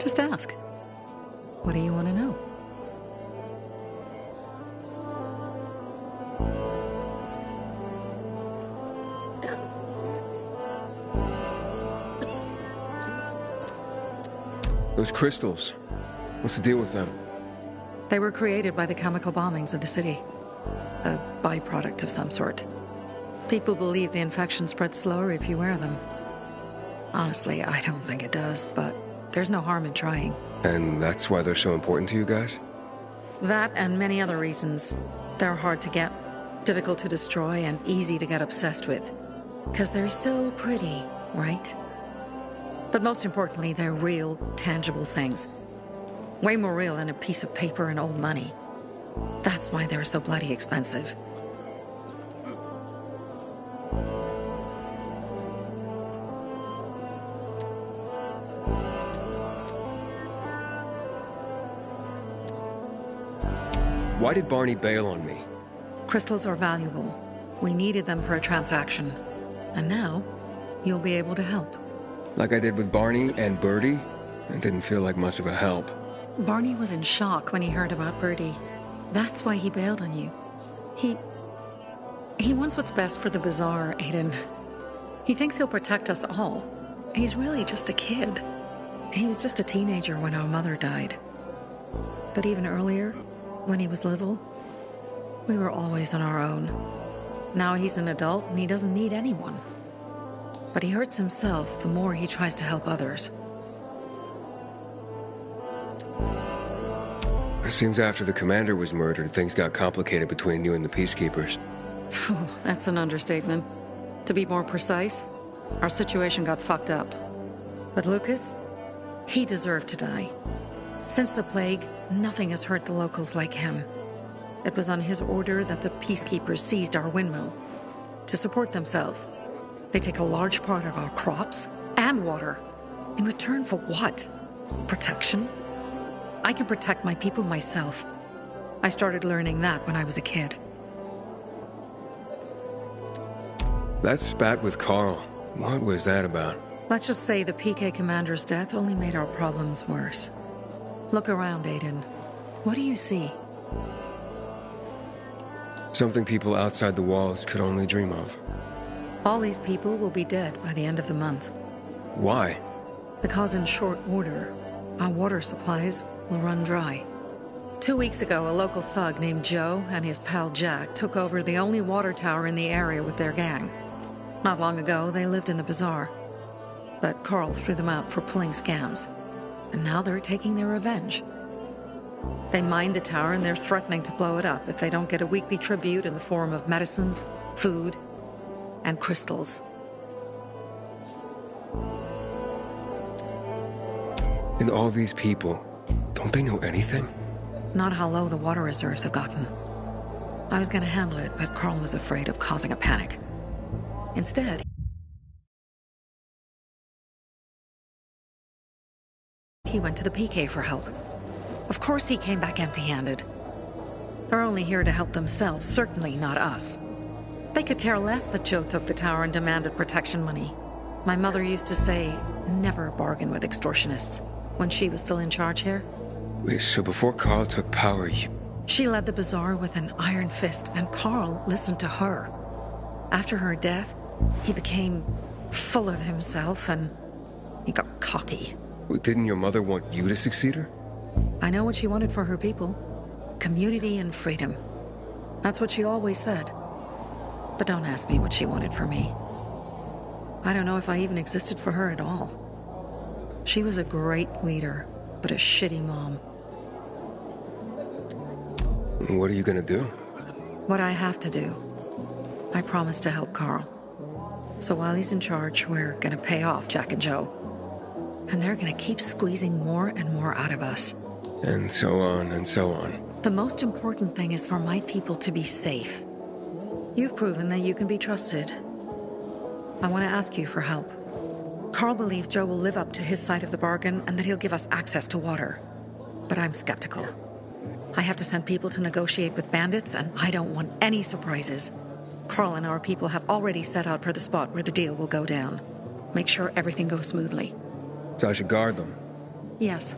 Just ask. What do you want to know? Those crystals. What's the deal with them? They were created by the chemical bombings of the city. A byproduct of some sort. People believe the infection spreads slower if you wear them. Honestly, I don't think it does, but there's no harm in trying. And that's why they're so important to you guys? That and many other reasons. They're hard to get, difficult to destroy, and easy to get obsessed with. Because they're so pretty, right? But most importantly, they're real, tangible things. Way more real than a piece of paper and old money. That's why they're so bloody expensive. Why did Barney bail on me? Crystals are valuable. We needed them for a transaction. And now, you'll be able to help. Like I did with Barney and Birdie? It didn't feel like much of a help. Barney was in shock when he heard about Birdie. That's why he bailed on you. He wants what's best for the Bazaar, Aiden. He thinks he'll protect us all. He's really just a kid. He was just a teenager when our mother died. But even earlier, when he was little, we were always on our own. Now he's an adult and he doesn't need anyone. But he hurts himself the more he tries to help others. It seems after the commander was murdered, things got complicated between you and the Peacekeepers. Oh, that's an understatement. To be more precise, our situation got fucked up. But Lucas, he deserved to die. Since the plague, nothing has hurt the locals like him. It was on his order that the Peacekeepers seized our windmill. To support themselves, they take a large part of our crops and water. In return for what? Protection? I can protect my people myself. I started learning that when I was a kid. That spat with Carl, what was that about? Let's just say the PK commander's death only made our problems worse. Look around, Aiden. What do you see? Something people outside the walls could only dream of. All these people will be dead by the end of the month. Why? Because in short order, our water supplies will run dry. 2 weeks ago, a local thug named Joe and his pal Jack took over the only water tower in the area with their gang. Not long ago, they lived in the bazaar. But Carl threw them out for pulling scams. And now they're taking their revenge. They mined the tower and they're threatening to blow it up if they don't get a weekly tribute in the form of medicines, food, and crystals. And all these people, don't they know anything? Not how low the water reserves have gotten. I was going to handle it, but Carl was afraid of causing a panic. Instead, he went to the PK for help. Of course he came back empty-handed. They're only here to help themselves, certainly not us. They could care less that Joe took the tower and demanded protection money. My mother used to say, never bargain with extortionists, when she was still in charge here. Wait, so before Carl took power, She led the bazaar with an iron fist, and Carl listened to her. After her death, he became full of himself, and he got cocky. Wait, didn't your mother want you to succeed her? I know what she wanted for her people. Community and freedom. That's what she always said. But don't ask me what she wanted for me. I don't know if I even existed for her at all. She was a great leader, but a shitty mom. What are you gonna do? What I have to do. I promised to help Carl. So while he's in charge, we're gonna pay off Jack and Joe. And they're gonna keep squeezing more and more out of us. And so on and so on. The most important thing is for my people to be safe. You've proven that you can be trusted. I want to ask you for help. Carl believes Joe will live up to his side of the bargain and that he'll give us access to water. But I'm skeptical. I have to send people to negotiate with bandits, and I don't want any surprises. Carl and our people have already set out for the spot where the deal will go down. Make sure everything goes smoothly. So I should guard them? Yes.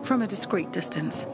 From a discreet distance.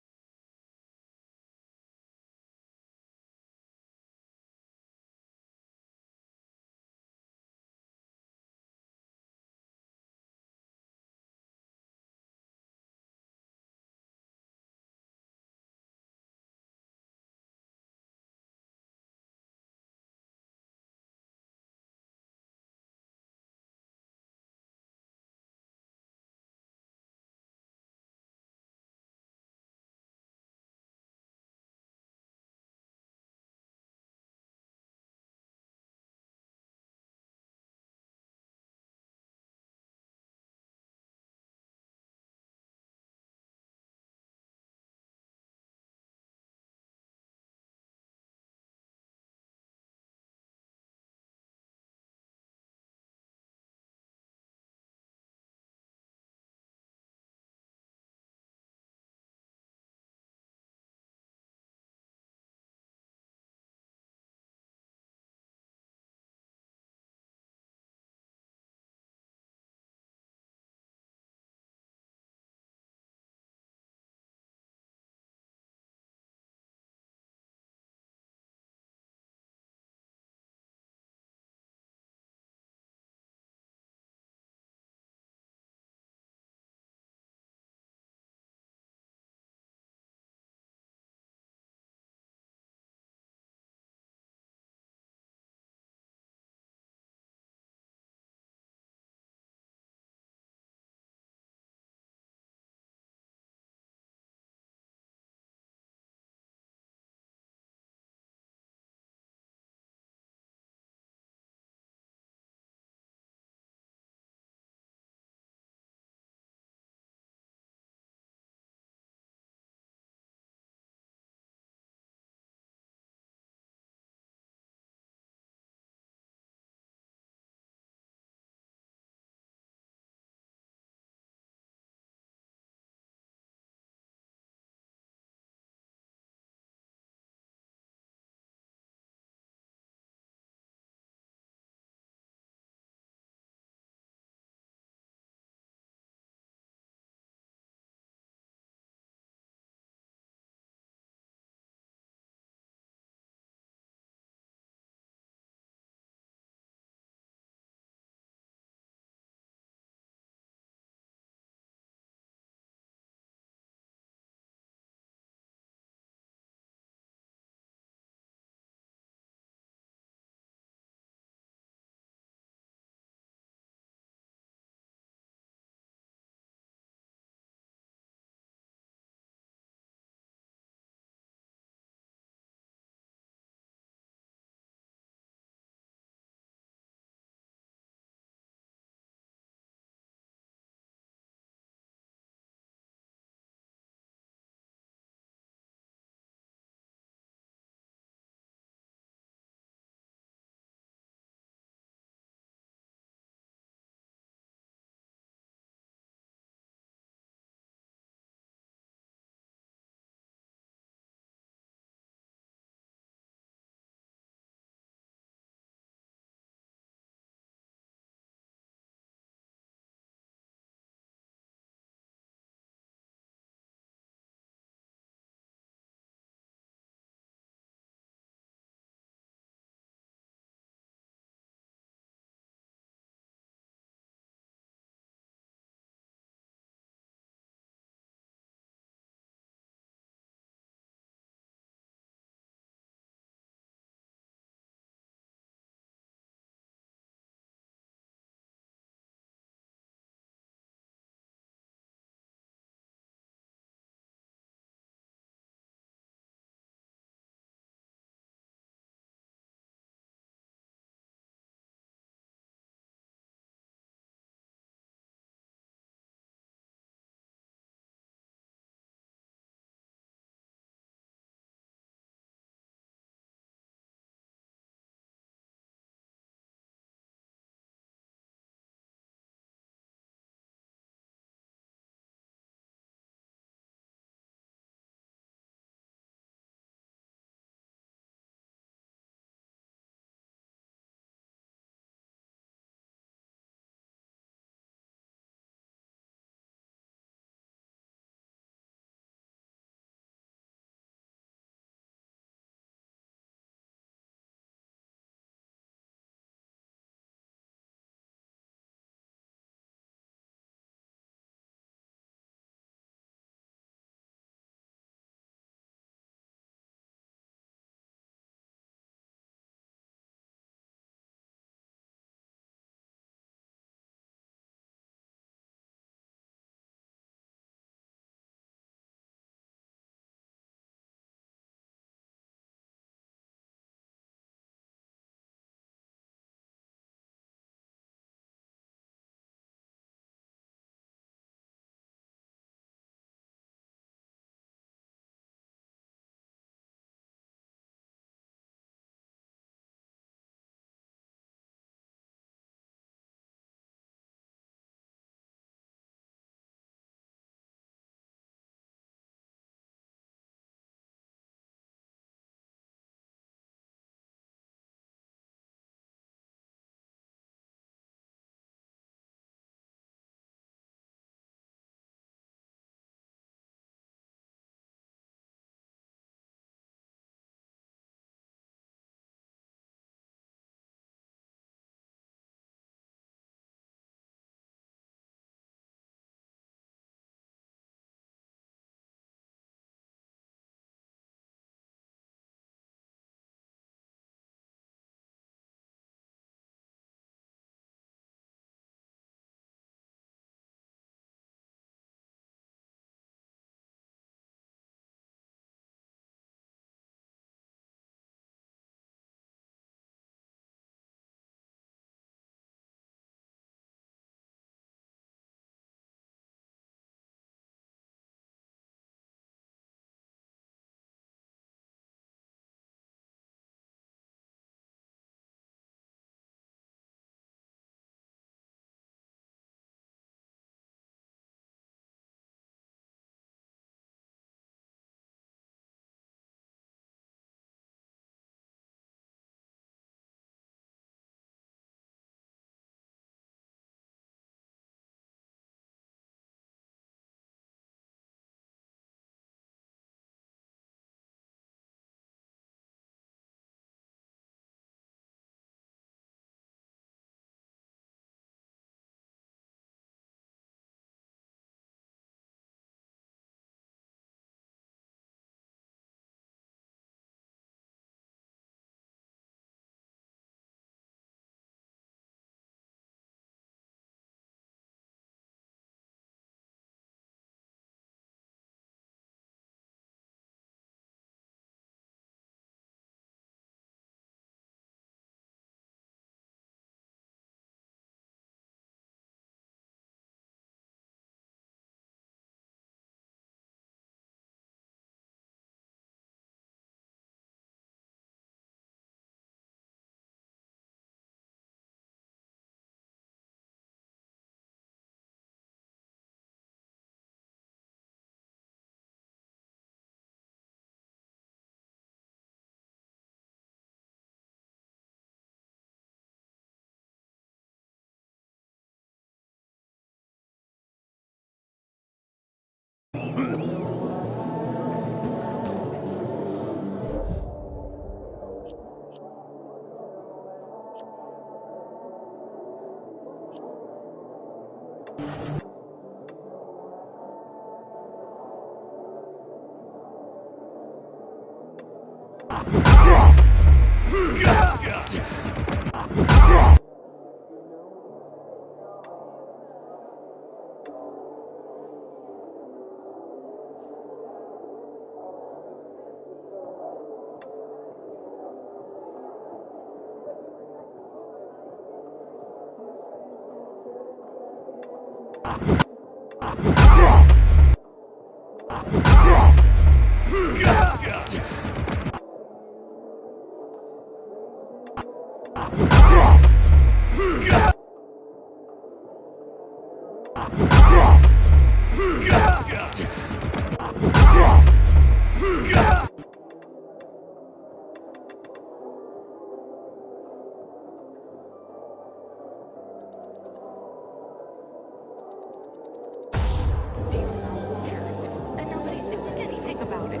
And nobody's doing anything about it.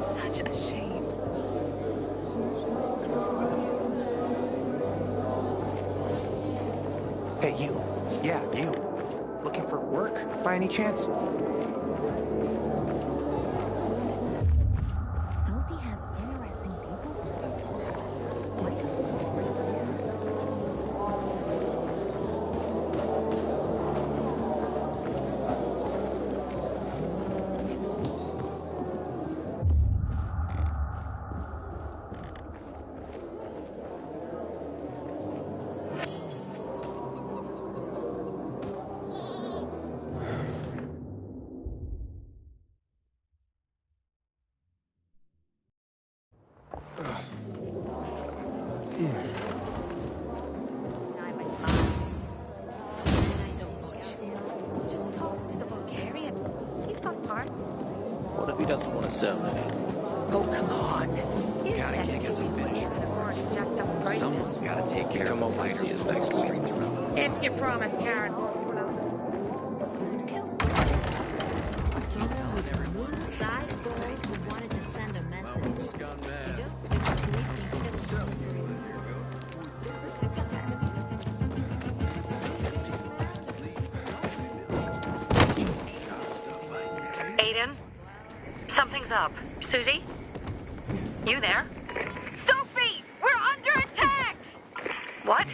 Such a shame. Hey, you. Yeah, you. Looking for work, by any chance? Sophie has interesting people. Just talk to the Bulgarian. He's got parts. What if he doesn't want to sell it? Oh, come on. Gotta kick us a finisher. Someone's gotta take care of him. See us next week. If you promise, Karen. Aiden? Something's up. Susie? You there? Sophie! We're under attack! What?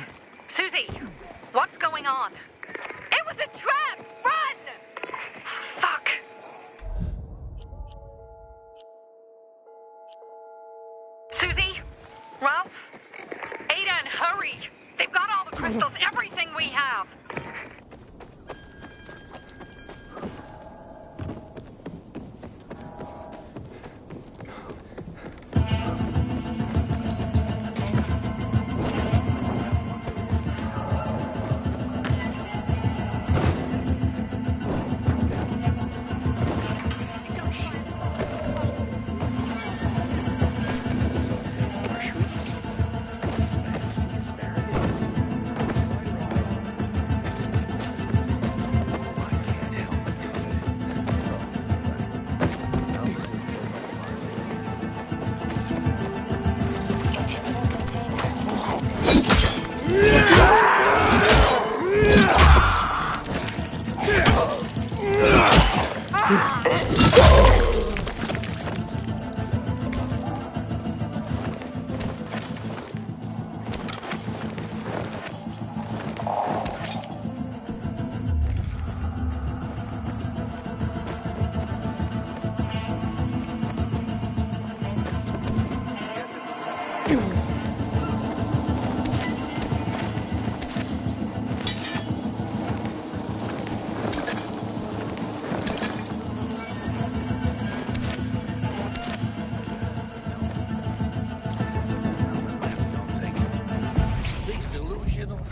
Susie, what's going on? It was a trap! Run! Fuck! Susie? Ralph? Aiden, hurry! They've got all the crystals, everything we have!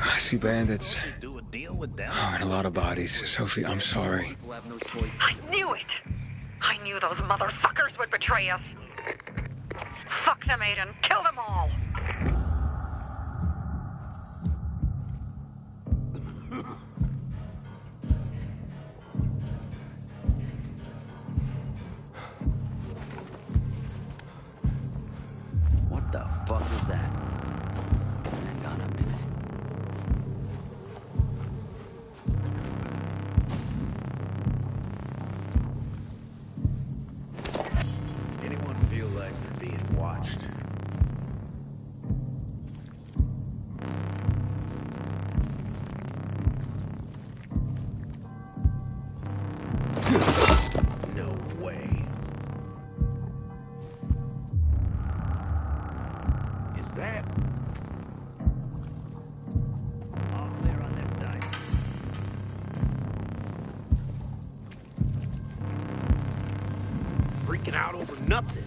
I see bandits. Oh, and a lot of bodies. Sophie, I'm sorry. I knew it! I knew those motherfuckers would betray us! Fuck them, Aiden. Kill them all! fuck is that? Hang on a minute. Anyone feel like they're being watched? No way. Is that? All clear on this side. Freaking out over nothing.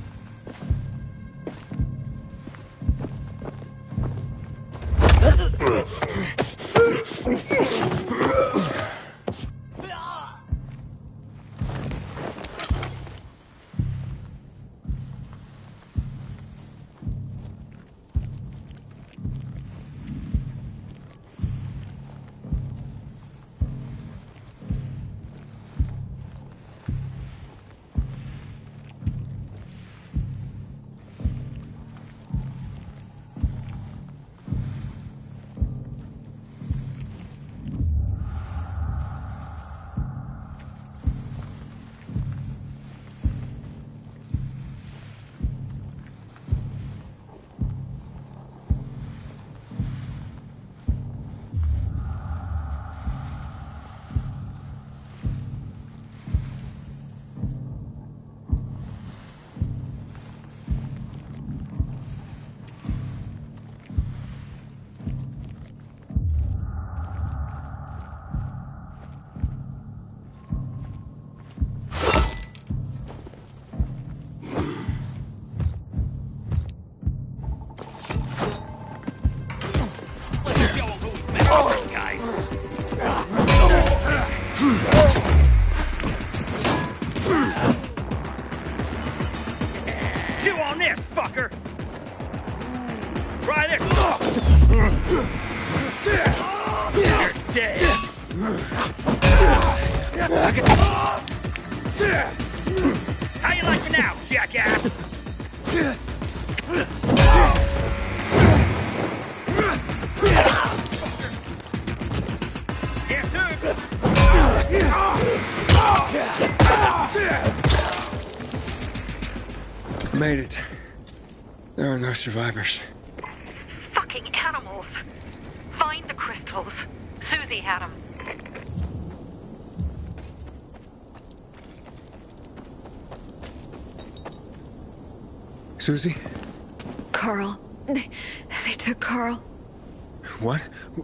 Chew on this, fucker! Try this! You're dead! How you like me now, jackass? Yes, sir! Made it. There are no survivors. Fucking animals. Find the crystals. Susie had them. Susie? Carl. They took Carl What?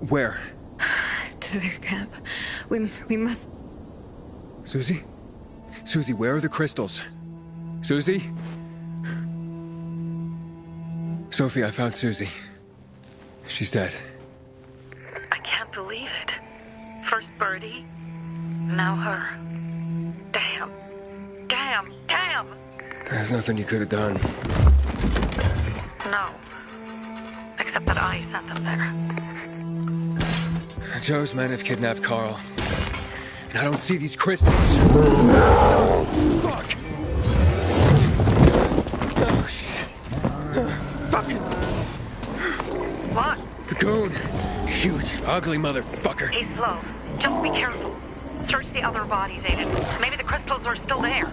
Where? to their camp. We must... Susie? Susie, where are the crystals? Susie? Sophie, I found Susie. She's dead. I can't believe it. First Birdie, now her. Damn. Damn. Damn! There's nothing you could have done. No. Except that I sent them there. Joe's men have kidnapped Carl. And I don't see these crystals. Fuck! Oh, shit. Fucking What? the goon. Huge, ugly motherfucker. He's slow. Just be careful. Search the other bodies, Aiden. Maybe the crystals are still there.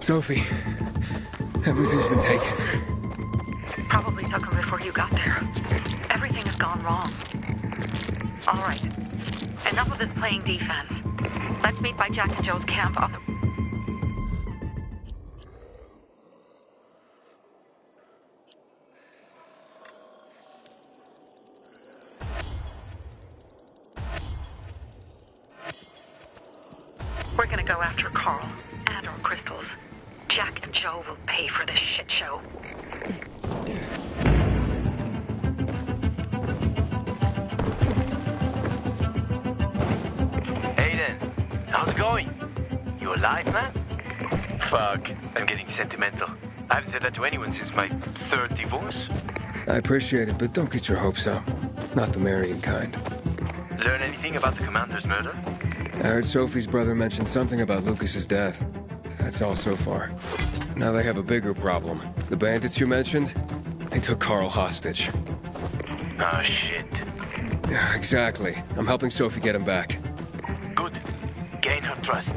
Sophie, everything's been taken. Probably took them before you got there. Everything has gone wrong. All right. Enough of this playing defense. Let's meet by Jack and Joe's camp on the... We're gonna go after Carl and our crystals. Jack and Joe will pay for this shit show. Aiden, how's it going? You alive, man? Fuck, I'm getting sentimental. I haven't said that to anyone since my third divorce. I appreciate it, but don't get your hopes up. Not the marrying kind. Learn anything about the commander's murder? I heard Sophie's brother mention something about Lucas's death. That's all so far. Now they have a bigger problem. The bandits you mentioned, they took Carl hostage. Oh, shit. Yeah, exactly. I'm helping Sophie get him back. Good. Gain her trust.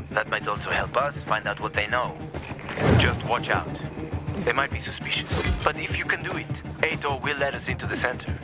That might also help us find out what they know. Just watch out. They might be suspicious. But if you can do it, Ato will let us into the center.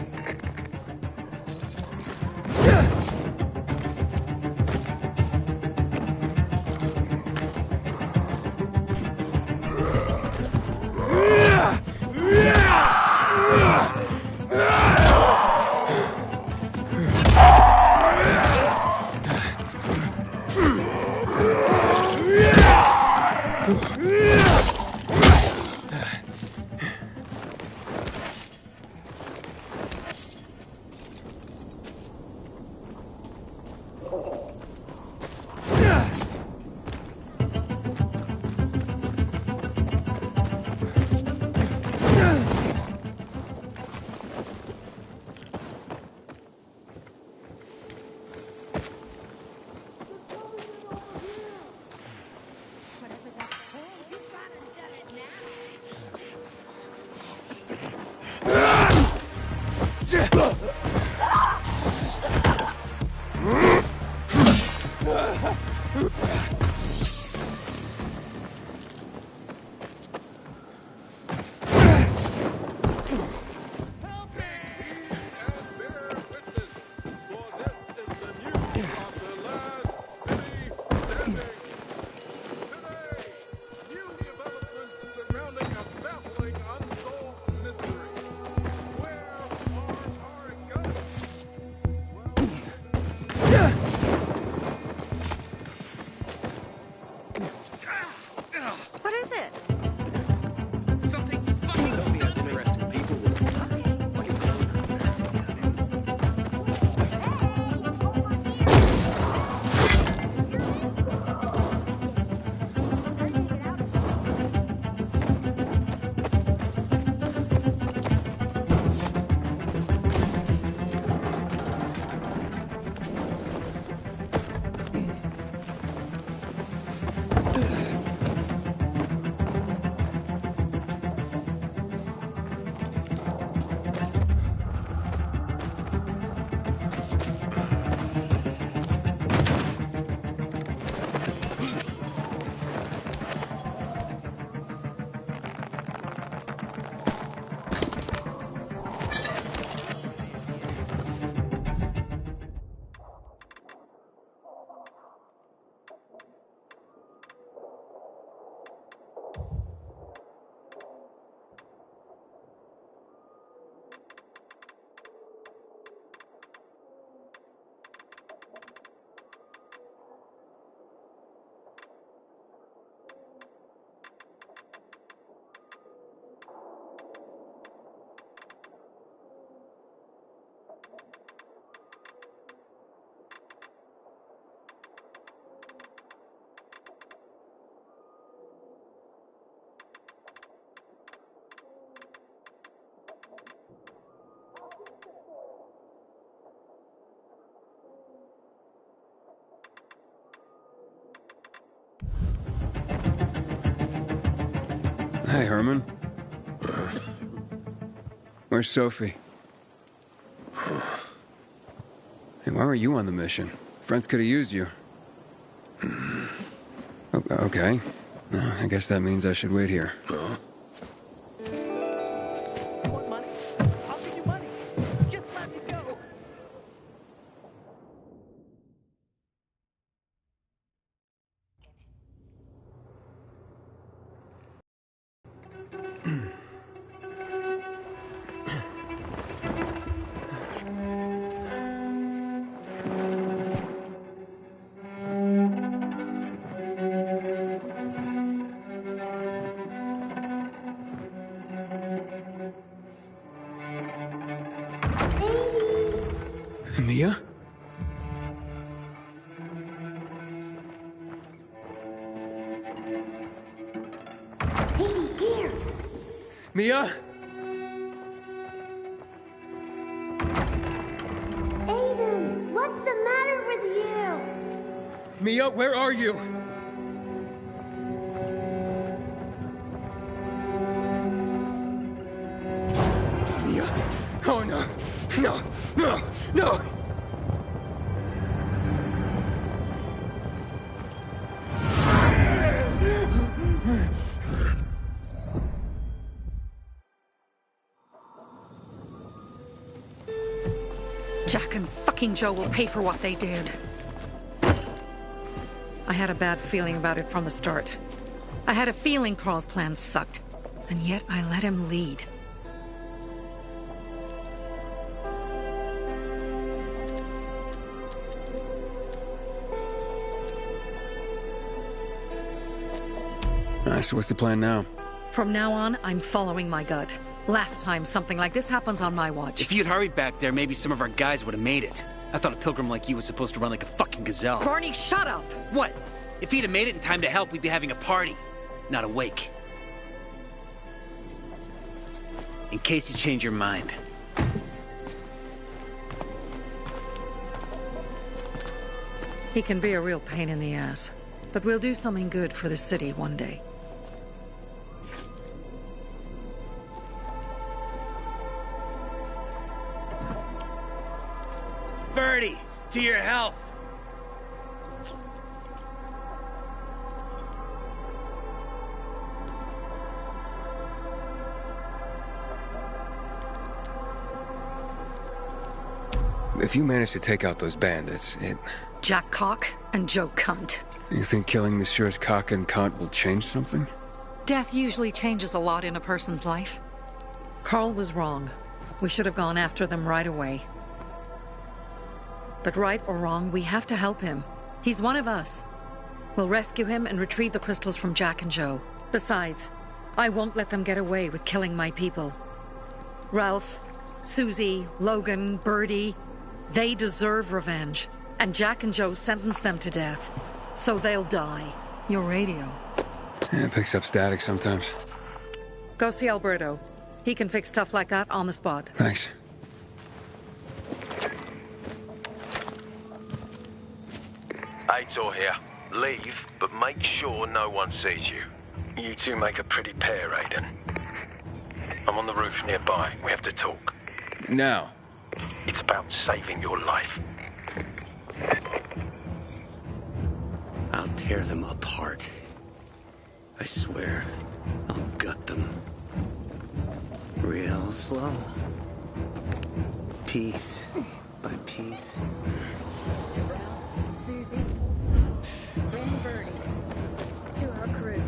What is it? Sophie has interesting people with her. What do you call Hey, Herman. Where's Sophie? Hey, why were you on the mission? Friends could have used you. Okay. I guess that means I should wait here. You want money? I'll give you money. Just let me go. Mia? Here. Mia? Aiden, what's the matter with you? Mia, where are you? Mia? Oh no! No! No! No! Jack and fucking Joe will pay for what they did. I had a bad feeling about it from the start. I had a feeling Carl's plan sucked, and yet I let him lead. Alright, so what's the plan now? From now on, I'm following my gut. Last time something like this happens on my watch. If you'd hurried back there, maybe some of our guys would have made it. I thought a pilgrim like you was supposed to run like a fucking gazelle. Barney, shut up! What? If he'd have made it in time to help, we'd be having a party, not a wake. In case you change your mind. He can be a real pain in the ass, but we'll do something good for the city one day. Birdie, to your health. If you manage to take out those bandits, Jack Cock and Joe Cunt. You think killing Messieurs Cock and Cunt will change something? Death usually changes a lot in a person's life. Carl was wrong. We should have gone after them right away. But right or wrong, we have to help him. He's one of us. We'll rescue him and retrieve the crystals from Jack and Joe. Besides, I won't let them get away with killing my people. Ralph, Susie, Logan, Birdie, they deserve revenge. And Jack and Joe sentenced them to death. So they'll die. Your radio. Yeah, it picks up static sometimes. Go see Alberto. He can fix stuff like that on the spot. Thanks. Aitor here. Leave, but make sure no one sees you. You two make a pretty pair, Aiden. I'm on the roof nearby. We have to talk. Now. It's about saving your life. I'll tear them apart. I swear, I'll gut them. Real slow. Piece by piece. To Ralph, Susie, bring Birdie. To our crew.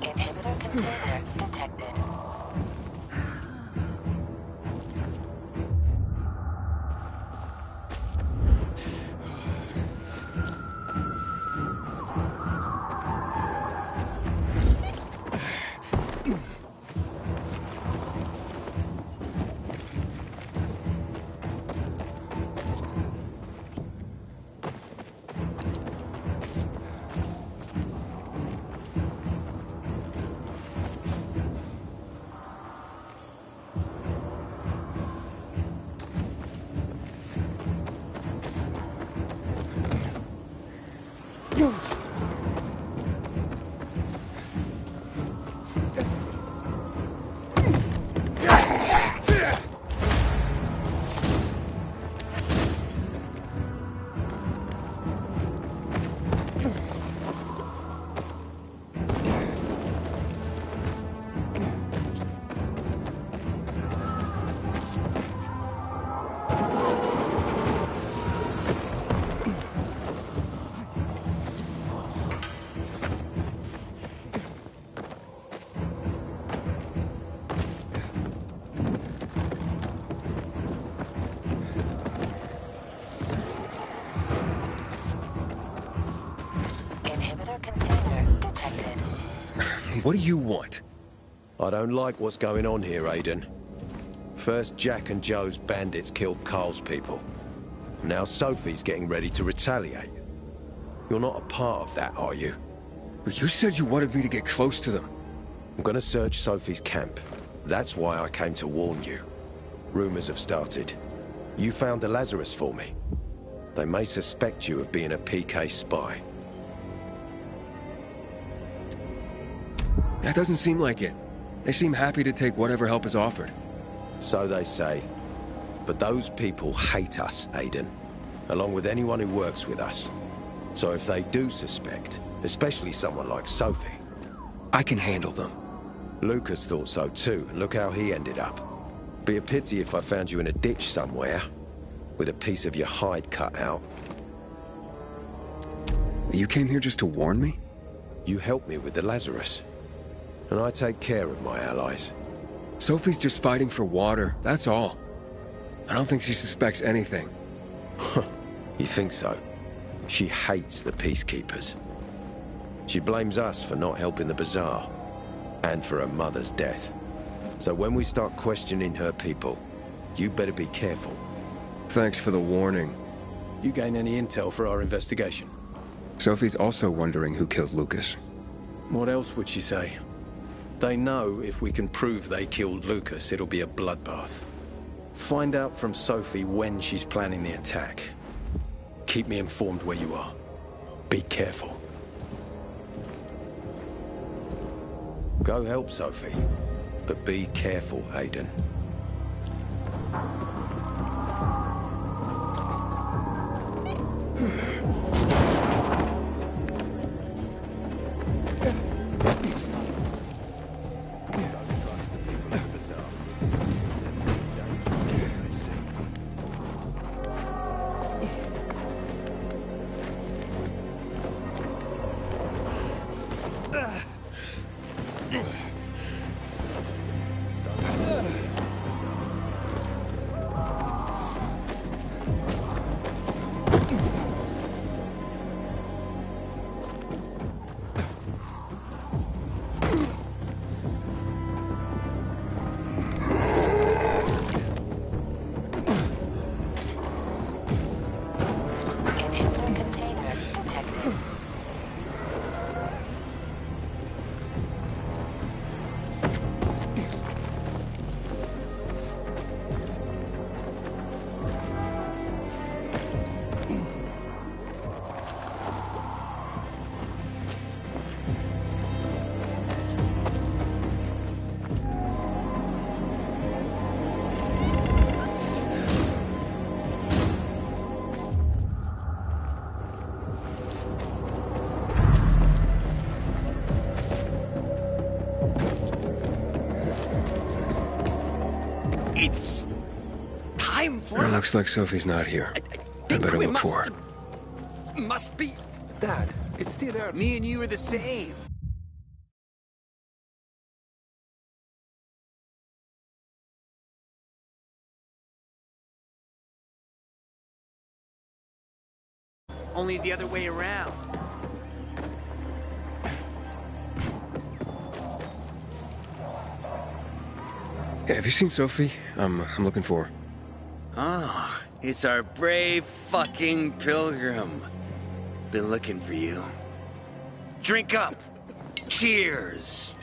Inhibitor container detected. What do you want? I don't like what's going on here, Aiden. First, Jack and Joe's bandits killed Carl's people. Now Sophie's getting ready to retaliate. You're not a part of that, are you? But you said you wanted me to get close to them. I'm gonna search Sophie's camp. That's why I came to warn you. Rumors have started. You found the Lazarus for me. They may suspect you of being a PK spy. That doesn't seem like it. They seem happy to take whatever help is offered. So they say. But those people hate us, Aiden. Along with anyone who works with us. So if they do suspect, especially someone like Sophie... I can handle them. Lucas thought so too, and look how he ended up. Be a pity if I found you in a ditch somewhere, with a piece of your hide cut out. You came here just to warn me? You helped me with the Lazarus. And I take care of my allies. Sophie's just fighting for water, that's all. I don't think she suspects anything. You think so? She hates the peacekeepers. She blames us for not helping the bazaar, and for her mother's death. So when we start questioning her people, you better be careful. Thanks for the warning. You gain any intel for our investigation? Sophie's also wondering who killed Lucas. What else would she say? They know if we can prove they killed Lucas, it'll be a bloodbath. Find out from Sophie when she's planning the attack. Keep me informed where you are. Be careful. Go help Sophie, but be careful, Aiden. It's time for... It looks like Sophie's not here. I better look for her. Must be... Dad, it's still early. Me and you are the same. Only the other way around. Hey, have you seen Sophie? I'm looking for her. Ah, it's our brave fucking pilgrim. Been looking for you. Drink up. Cheers.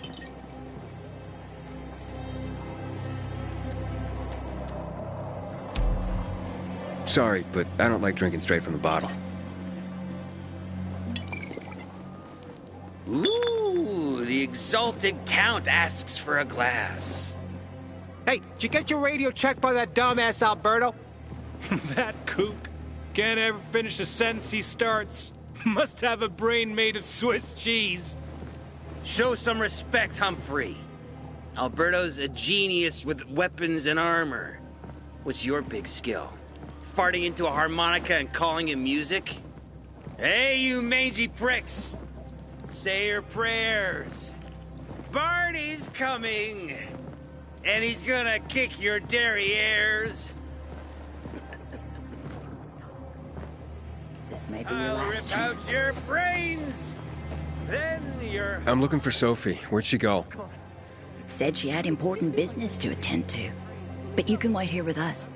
Sorry, but I don't like drinking straight from the bottle. Ooh, the exalted count asks for a glass. Hey, did you get your radio checked by that dumbass Alberto? That kook can't ever finish a sentence he starts. Must have a brain made of Swiss cheese. Show some respect, Humphrey. Alberto's a genius with weapons and armor. What's your big skill? Farting into a harmonica and calling it music? Hey, you mangy pricks! Say your prayers. Barney's coming! And he's gonna kick your derrieres. This may be your I'll last rip chance. out your brains! Then your... I'm looking for Sophie. Where'd she go? Said she had important business to attend to. But you can wait here with us.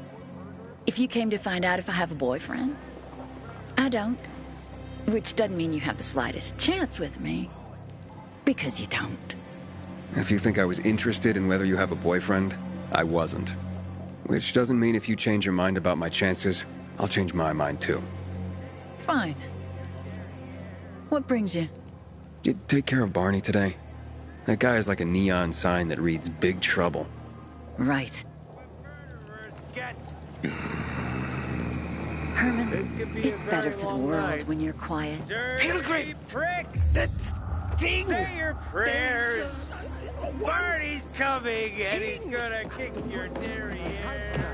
If you came to find out if I have a boyfriend, I don't. Which doesn't mean you have the slightest chance with me. Because you don't. If you think I was interested in whether you have a boyfriend, I wasn't. Which doesn't mean if you change your mind about my chances, I'll change my mind too. Fine. What brings you? You take care of Barney today? That guy is like a neon sign that reads Big Trouble. Right. Herman, it's better for the world when you're quiet. Pilgrim! Pricks! That thing! Say your prayers! Barney's coming, and he's gonna kick your derriere.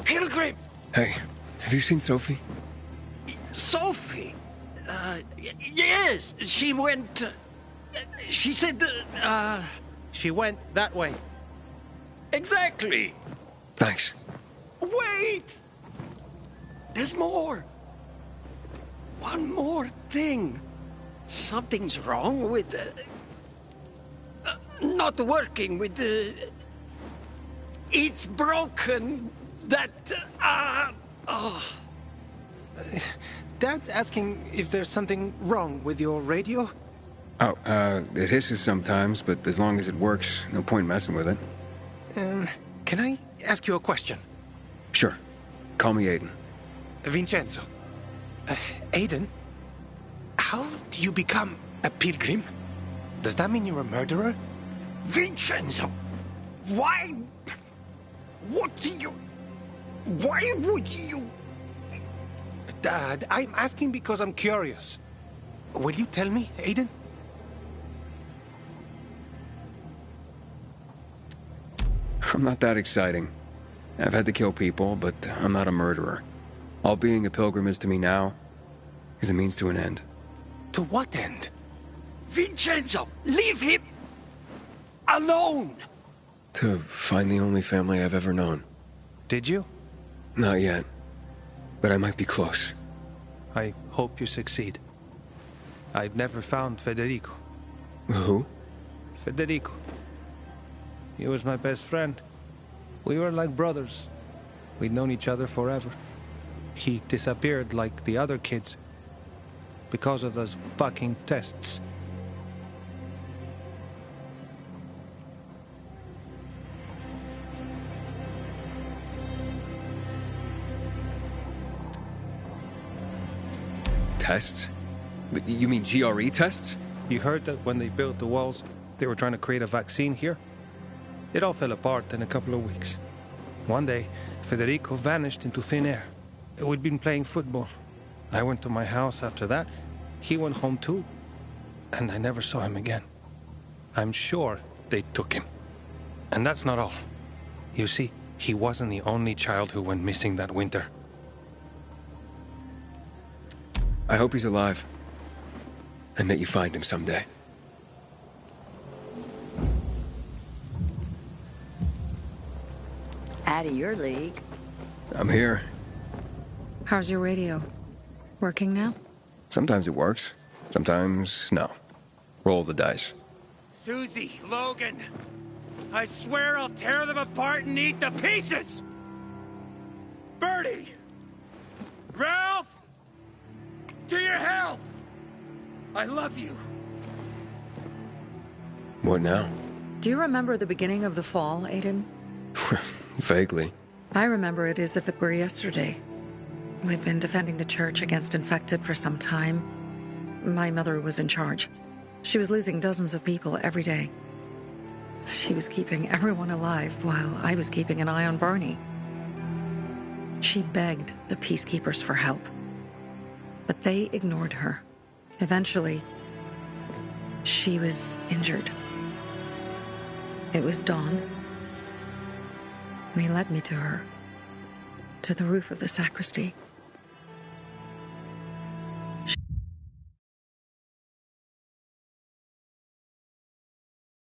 Pilgrim! Hey, have you seen Sophie? Sophie? Yes, she went... she said that, She went that way. Exactly. Thanks. Wait! There's more. One more thing. Something's wrong with... not working with the... It's broken. That... oh... Dad's asking if there's something wrong with your radio? Oh, it hisses sometimes, but as long as it works, no point messing with it. Can I ask you a question? Sure. Call me Aiden. Vincenzo. Aiden? How do you become a pilgrim? Does that mean you're a murderer? Vincenzo! Why? What do you... Why would you? Dad, I'm asking because I'm curious. Will you tell me, Aiden? I'm not that exciting. I've had to kill people, but I'm not a murderer. All being a pilgrim is to me now is a means to an end. To what end? Vincenzo, leave him alone! To find the only family I've ever known. Did you? Not yet. But I might be close. I hope you succeed. I've never found Federico. Who? Federico. He was my best friend. We were like brothers. We'd known each other forever. He disappeared like the other kids. Because of those fucking tests. Tests? You mean GRE tests? You heard that when they built the walls, they were trying to create a vaccine here? It all fell apart in a couple of weeks. One day, Federico vanished into thin air. We'd been playing football. I went to my house after that. He went home too. And I never saw him again. I'm sure they took him. And that's not all. You see, he wasn't the only child who went missing that winter. I hope he's alive. And that you find him someday. Out of your league. I'm here. How's your radio? Working now? Sometimes it works. Sometimes, no. Roll the dice. Susie, Logan, I swear I'll tear them apart and eat the pieces! Bertie! Ralph! To your health! I love you. What now? Do you remember the beginning of the fall, Aiden? Vaguely. I remember it as if it were yesterday. We've been defending the church against infected for some time. My mother was in charge. She was losing dozens of people every day. She was keeping everyone alive while I was keeping an eye on Barney. She begged the peacekeepers for help, but they ignored her. Eventually, she was injured. It was dawn, and he led me to her, to the roof of the sacristy.